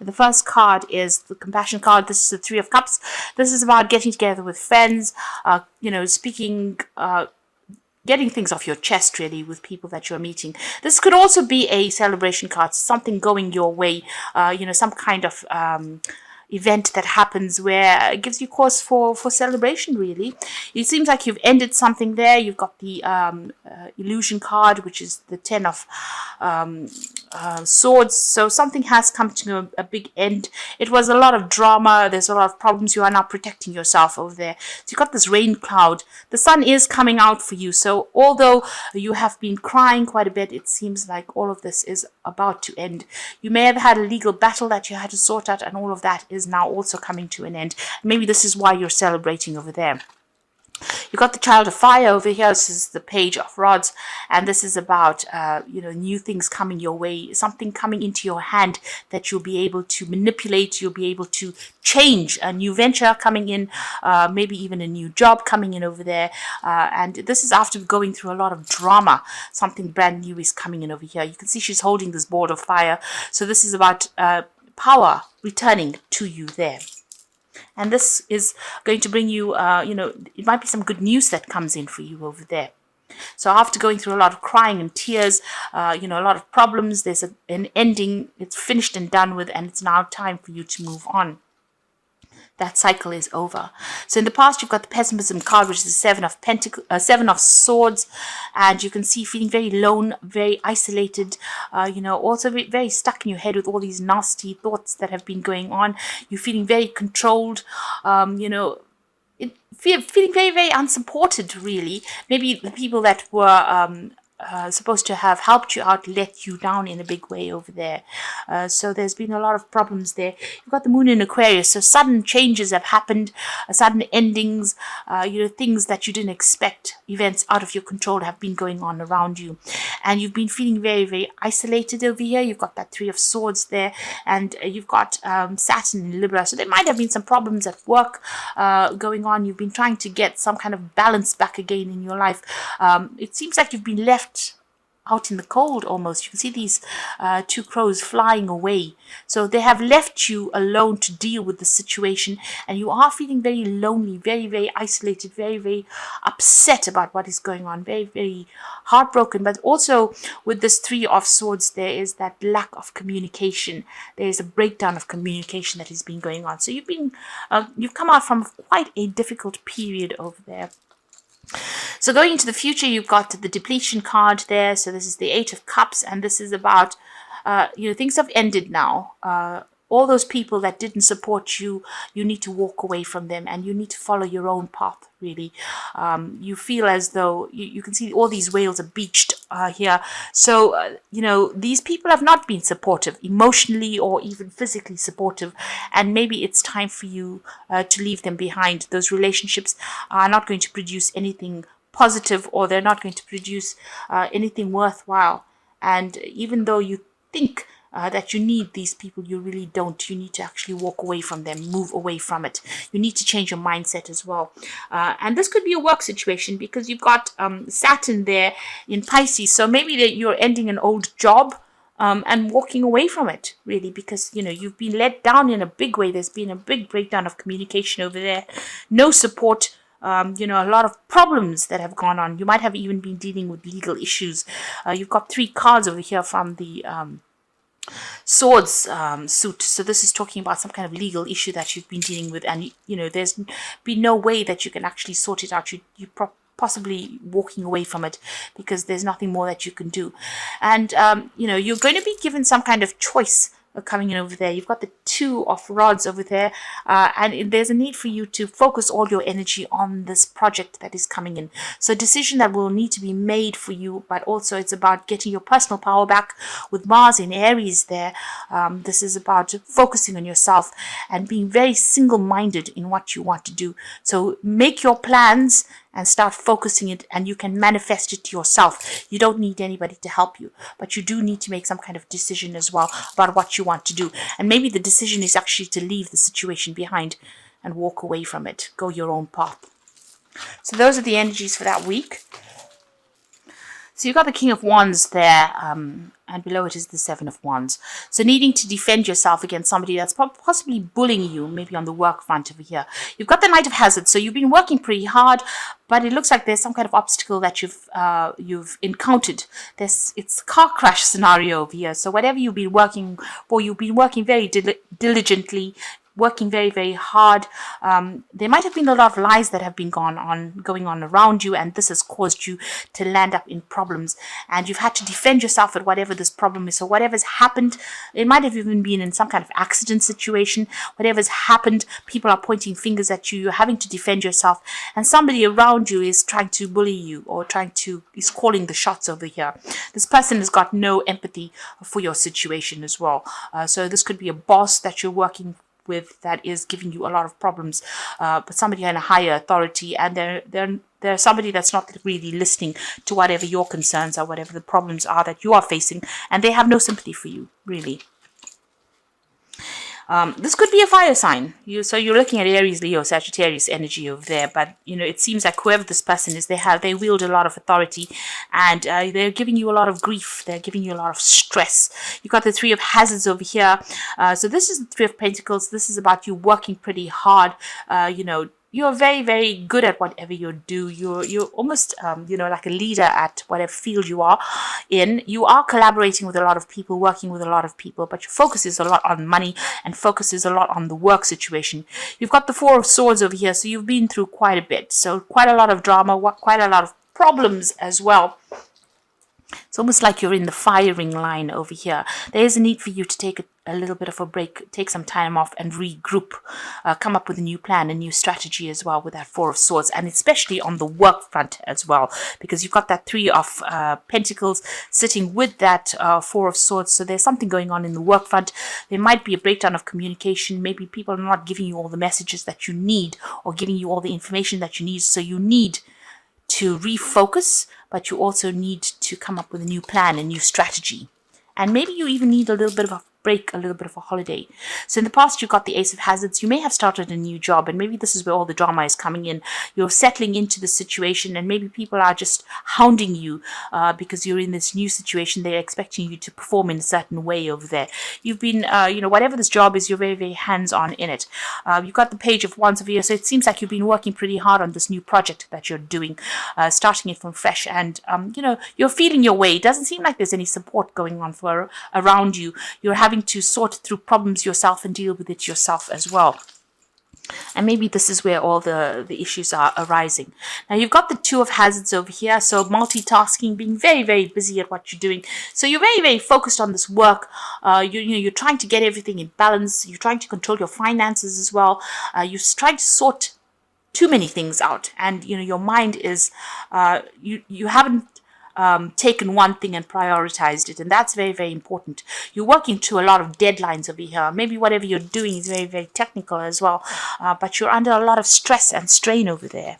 The first card is the compassion card. This is the Three of Cups. This is about getting together with friends, speaking, getting things off your chest, really, with people that you're meeting. This could also be a celebration card, something going your way, some kind of event that happens where it gives you cause for celebration, really. It seems like you've ended something there. You've got the illusion card, which is the Ten of Swords. So something has come to a big end. It was a lot of drama. There's a lot of problems. You are now protecting yourself over there. So you've got this rain cloud. The sun is coming out for you. So although you have been crying quite a bit, it seems like all of this is about to end. You may have had a legal battle that you had to sort out, and all of that is now also coming to an end. Maybe this is why you're celebrating over there. You've got the Child of Fire over here. This is the Page of Rods, and this is about new things coming your way, something coming into your hand that you'll be able to manipulate, you'll be able to change, a new venture coming in, maybe even a new job coming in over there, and this is after going through a lot of drama. Something brand new is coming in over here. You can see she's holding this board of fire, so this is about power returning to you there. And this is going to bring you, it might be some good news that comes in for you over there. So after going through a lot of crying and tears, a lot of problems, there's an ending. It's finished and done with, and it's now time for you to move on. That cycle is over. So in the past, you've got the Pessimism card, which is the Seven of Swords, and you can see feeling very lone, very isolated, also very stuck in your head with all these nasty thoughts that have been going on. You're feeling very controlled, feeling very, very unsupported, really. Maybe the people that were supposed to have helped you out let you down in a big way over there. So there's been a lot of problems there. You've got the Moon in Aquarius, so sudden changes have happened, sudden endings, things that you didn't expect, events out of your control have been going on around you. And you've been feeling very, very isolated over here. You've got that Three of Swords there, and you've got Saturn in Libra. So there might have been some problems at work going on. You've been trying to get some kind of balance back again in your life. It seems like you've been left out in the cold almost. You can see these two crows flying away. So they have left you alone to deal with the situation, and you are feeling very lonely, very, very isolated, very, very upset about what is going on, very, very heartbroken. But also with this Three of Swords, there is that lack of communication. There is a breakdown of communication that has been going on. So you've come out from quite a difficult period over there. So going into the future, you've got the depletion card there. So this is the Eight of Cups, and this is about, things have ended now. All those people that didn't support you, you need to walk away from them, and you need to follow your own path, really. You feel as though, you can see all these whales are beached here. So, these people have not been supportive, emotionally or even physically supportive, and maybe it's time for you to leave them behind. Those relationships are not going to produce anything positive, or they're not going to produce anything worthwhile. And even though you think that you need these people, you really don't. You need to actually walk away from them, move away from it. You need to change your mindset as well. And this could be a work situation, because you've got Saturn there in Pisces. So maybe you're ending an old job and walking away from it, really, because, you've been let down in a big way. There's been a big breakdown of communication over there. No support. A lot of problems that have gone on. You might have even been dealing with legal issues. You've got 3 cards over here from the Swords suit. So this is talking about some kind of legal issue that you've been dealing with, and there's been no way that you can actually sort it out. You're possibly walking away from it because there's nothing more that you can do. And you're going to be given some kind of choice coming in over there. You've got the Two of Rods over there, and there's a need for you to focus all your energy on this project that is coming in. So a decision that will need to be made for you, but also it's about getting your personal power back with Mars in Aries there. This is about focusing on yourself and being very single-minded in what you want to do. So make your plans and start focusing it, and you can manifest it yourself. You don't need anybody to help you, but you do need to make some kind of decision as well about what you want to do. And maybe the decision is actually to leave the situation behind and walk away from it. Go your own path. So those are the energies for that week. So you've got the King of Wands there, and below it is the Seven of Wands. So needing to defend yourself against somebody that's possibly bullying you, maybe on the work front over here. You've got the Knight of Hazards. So you've been working pretty hard, but it looks like there's some kind of obstacle that you've encountered. It's a car crash scenario over here. So whatever you've been working for, you've been working very diligently, working very, very hard. There might have been a lot of lies that have been going on around you, and this has caused you to land up in problems, and you've had to defend yourself at whatever this problem is. So whatever's happened, it might have even been in some kind of accident situation. Whatever's happened, people are pointing fingers at you. You're having to defend yourself, and somebody around you is trying to bully you, or is calling the shots over here. This person has got no empathy for your situation as well. So this could be a boss that you're working with that is giving you a lot of problems, but somebody in a higher authority, and they're somebody that's not really listening to whatever your concerns are, whatever the problems are that you are facing, and they have no sympathy for you, really. This could be a fire sign. So you're looking at Aries, Leo, Sagittarius energy over there, but it seems like whoever this person is, they wield a lot of authority, and they're giving you a lot of grief. They're giving you a lot of stress. You've got the Three of Hazards over here. So this is the Three of Pentacles. This is about you working pretty hard. You're very, very good at whatever you do. You're almost, like a leader at whatever field you are in. You are collaborating with a lot of people, working with a lot of people, but your focus is a lot on money and focuses a lot on the work situation. You've got the Four of Swords over here, so you've been through quite a bit. So quite a lot of drama, quite a lot of problems as well. It's almost like you're in the firing line over here. There is a need for you to take a little bit of a break, take some time off and regroup, come up with a new plan, a new strategy as well with that Four of Swords, and especially on the work front as well, because you've got that Three of Pentacles sitting with that Four of Swords. So there's something going on in the work front. There might be a breakdown of communication. Maybe people are not giving you all the messages that you need or giving you all the information that you need. So you need to refocus, but you also need to come up with a new plan, a new strategy. And maybe you even need a little bit of a break, a little bit of a holiday. So in the past, you got the Ace of Hazards. You may have started a new job, and maybe this is where all the drama is coming in. You're settling into the situation, and maybe people are just hounding you because you're in this new situation. They're expecting you to perform in a certain way over there. You've been, whatever this job is, you're very, very hands-on in it. You've got the Page of Wands over here, so it seems like you've been working pretty hard on this new project that you're doing, starting it from fresh, and you're feeling your way. It doesn't seem like there's any support going on around you. You're having to sort through problems yourself and deal with it yourself as well. And maybe this is where all the issues are arising. Now you've got the Two of Hazards over here, so multitasking, being very, very busy at what you're doing. So you're very, very focused on this work. You're trying to get everything in balance. You're trying to control your finances as well. You're trying to sort too many things out, and your mind is you haven't taken one thing and prioritized it, and that's very, very important. You're working to a lot of deadlines over here. Maybe whatever you're doing is very, very technical as well, but you're under a lot of stress and strain over there.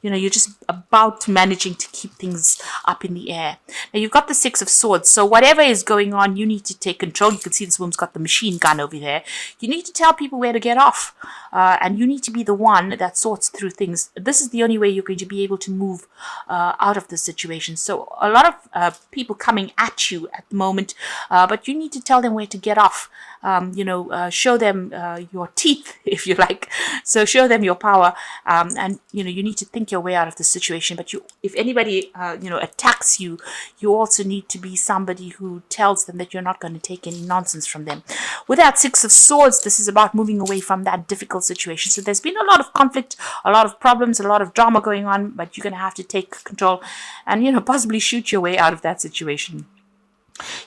You're just about managing to keep things up in the air. Now, you've got the Six of Swords. So whatever is going on, you need to take control. You can see this woman's got the machine gun over there. You need to tell people where to get off. And you need to be the one that sorts through things. This is the only way you're going to be able to move out of the situation. So a lot of people coming at you at the moment, but you need to tell them where to get off. Show them your teeth, if you like. So show them your power, and you need to think your way out of the situation. But if anybody attacks you, you also need to be somebody who tells them that you're not going to take any nonsense from them. With that Six of Swords, this is about moving away from that difficult situation. So there's been a lot of conflict, a lot of problems, a lot of drama going on, but you're going to have to take control and possibly shoot your way out of that situation.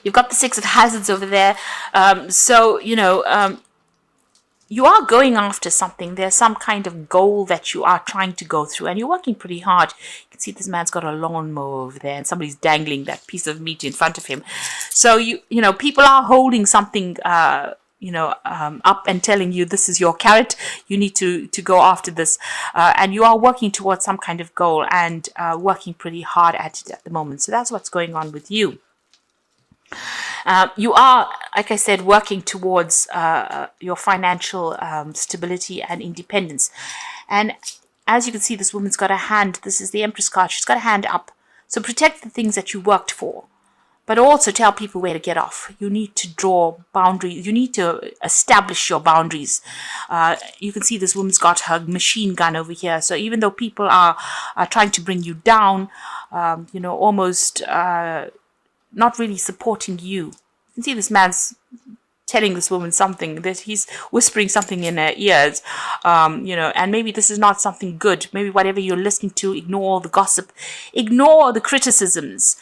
You've got the Six of Hazards over there. You are going after something. There's some kind of goal that you are trying to go through, and you're working pretty hard. You can see this man's got a lawnmower over there, and somebody's dangling that piece of meat in front of him. So, people are holding something up and telling you this is your carrot, you need to go after this, and you are working towards some kind of goal and working pretty hard at it at the moment. So that's what's going on with you. You are, like I said, working towards your financial stability and independence. And as you can see, this woman's got a hand. This is the Empress card. She's got a hand up. So protect the things that you worked for, but also tell people where to get off. You need to draw boundaries. You need to establish your boundaries. You can see this woman's got her machine gun over here. So even though people are trying to bring you down, almost not really supporting you. You can see this man's telling this woman something, that he's whispering something in her ears, and maybe this is not something good. Maybe whatever you're listening to, ignore all the gossip, ignore the criticisms,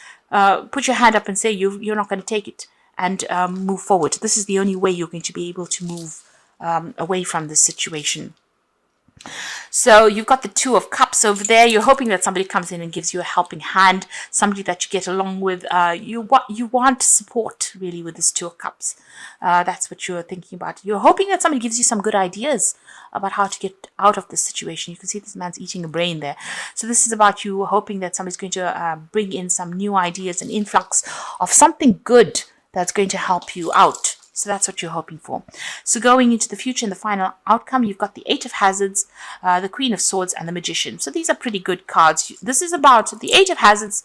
put your hand up and say you're not going to take it, and move forward. This is the only way you're going to be able to move away from this situation. So you've got the Two of Cups over there. You're hoping that somebody comes in and gives you a helping hand, somebody that you get along with. You want support, really, with this Two of Cups. That's what you're thinking about. You're hoping that somebody gives you some good ideas about how to get out of this situation. You can see this man's eating a brain there. So this is about you hoping that somebody's going to bring in some new ideas, an influx of something good that's going to help you out. So that's what you're hoping for. So going into the future and the final outcome, you've got the Eight of Hazards, the Queen of Swords, and the Magician. So these are pretty good cards. This is about the Eight of Hazards.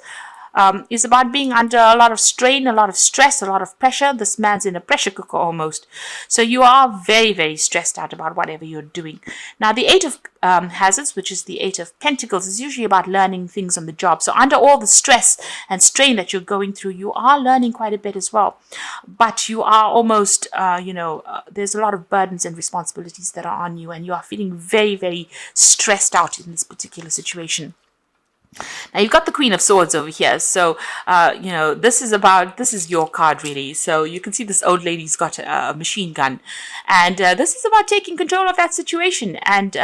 Is about being under a lot of strain, a lot of stress, a lot of pressure. This man's in a pressure cooker almost. So you are very, very stressed out about whatever you're doing. Now, the Eight of Hazards, which is the Eight of Pentacles, is usually about learning things on the job. So under all the stress and strain that you're going through, you are learning quite a bit as well. But you are almost, there's a lot of burdens and responsibilities that are on you, and you are feeling very, very stressed out in this particular situation. Now you've got the Queen of Swords over here. So, this is your card really. So you can see this old lady's got a machine gun. And this is about taking control of that situation and,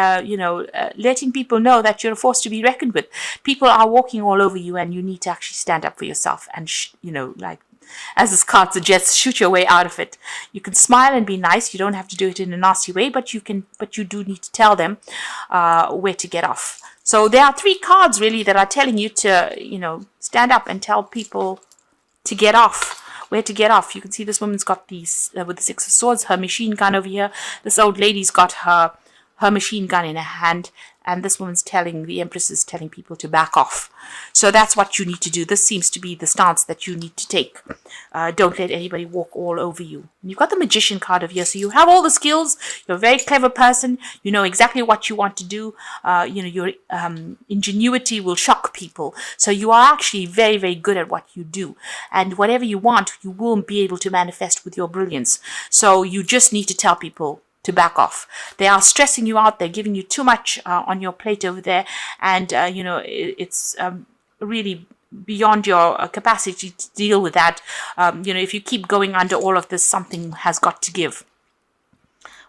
letting people know that you're a force to be reckoned with. People are walking all over you and you need to actually stand up for yourself and, as this card suggests, shoot your way out of it. You can smile and be nice. You don't have to do it in a nasty way, but you do need to tell them where to get off. So there are three cards really that are telling you to, stand up and tell people to get off, where to get off. You can see this woman's got these, with the Six of Swords, her machine gun over here. This old lady's got her machine gun in her hand. And this woman's the Empress is telling people to back off. So that's what you need to do. This seems to be the stance that you need to take. Don't let anybody walk all over you. And you've got the Magician card over here. So you have all the skills. You're a very clever person. You know exactly what you want to do. Your ingenuity will shock people. So you are actually very, very good at what you do. And whatever you want, you will be able to manifest with your brilliance. So you just need to tell people to back off. They are stressing you out. They're giving you too much on your plate over there. And, it's really beyond your capacity to deal with that. If you keep going under all of this, something has got to give.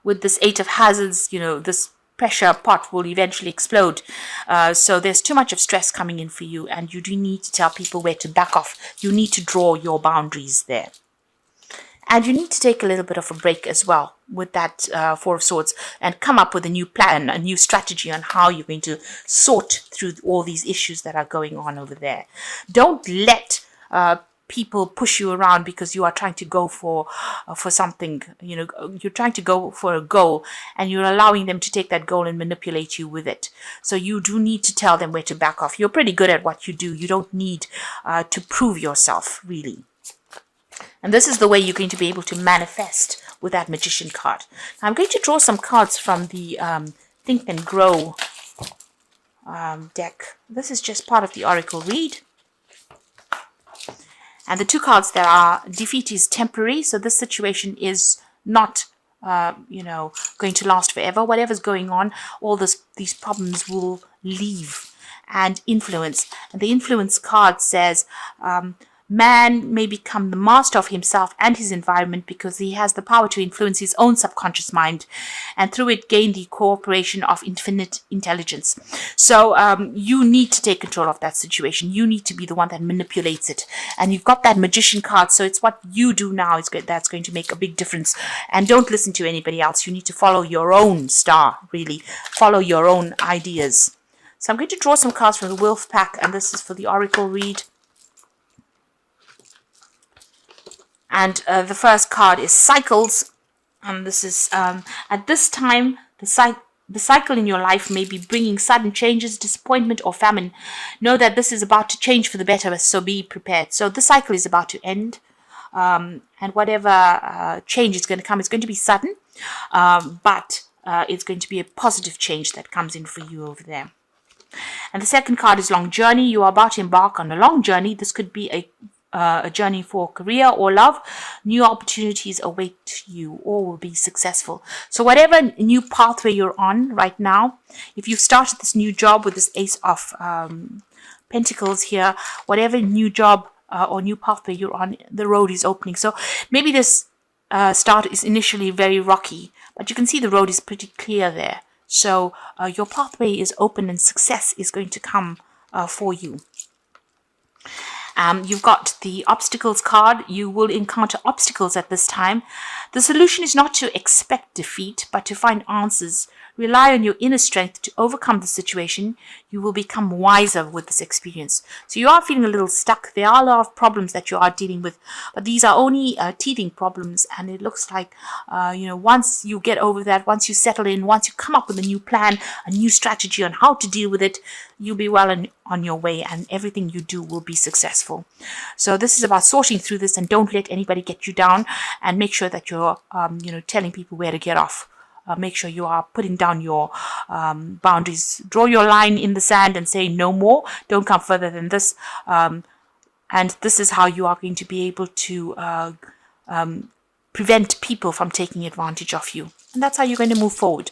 With this Eight of Hazards, this pressure pot will eventually explode. So there's too much of stress coming in for you. And you do need to tell people where to back off. You need to draw your boundaries there. And you need to take a little bit of a break as well with that Four of Swords and come up with a new plan, a new strategy on how you're going to sort through all these issues that are going on over there. Don't let people push you around because you are trying to go for something. You're trying to go for a goal and you're allowing them to take that goal and manipulate you with it. So you do need to tell them where to back off. You're pretty good at what you do. You don't need to prove yourself, really. And this is the way you're going to be able to manifest with that Magician card. Now, I'm going to draw some cards from the Think and Grow deck. This is just part of the Oracle read. And the two cards that are defeat is temporary. So this situation is not, going to last forever. Whatever's going on, all these problems will leave. And influence. And the influence card says, man may become the master of himself and his environment because he has the power to influence his own subconscious mind and through it gain the cooperation of infinite intelligence. So you need to take control of that situation. You need to be the one that manipulates it. And you've got that Magician card. So it's what you do now that's going to make a big difference. And don't listen to anybody else. You need to follow your own star, really. Follow your own ideas. So I'm going to draw some cards from the Wolf Pack. And this is for the Oracle read. And the first card is Cycles, and this is at this time the cycle in your life may be bringing sudden changes, disappointment, or famine. Know that this is about to change for the better, so be prepared. So the cycle is about to end, and whatever change is going to come, it's going to be sudden, but it's going to be a positive change that comes in for you over there. And the second card is long journey. You are about to embark on a long journey. This could be a journey for career or love. New opportunities await you, or will be successful. So whatever new pathway you're on right now, if you've started this new job with this Ace of Pentacles here, whatever new job or new pathway you're on, the road is opening. So maybe this start is initially very rocky, but you can see the road is pretty clear there. So your pathway is open and success is going to come for you. You've got the obstacles card. You will encounter obstacles at this time. The solution is not to expect defeat, but to find answers. Rely on your inner strength to overcome the situation. You will become wiser with this experience. So you are feeling a little stuck. There are a lot of problems that you are dealing with, but these are only teething problems. And it looks like, once you get over that, once you settle in, once you come up with a new plan, a new strategy on how to deal with it, you'll be well on your way, and everything you do will be successful. So this is about sorting through this, and don't let anybody get you down, and make sure that you're, telling people where to get off. Make sure you are putting down your boundaries. Draw your line in the sand and say no more. Don't come further than this. And this is how you are going to be able to prevent people from taking advantage of you. And that's how you're going to move forward.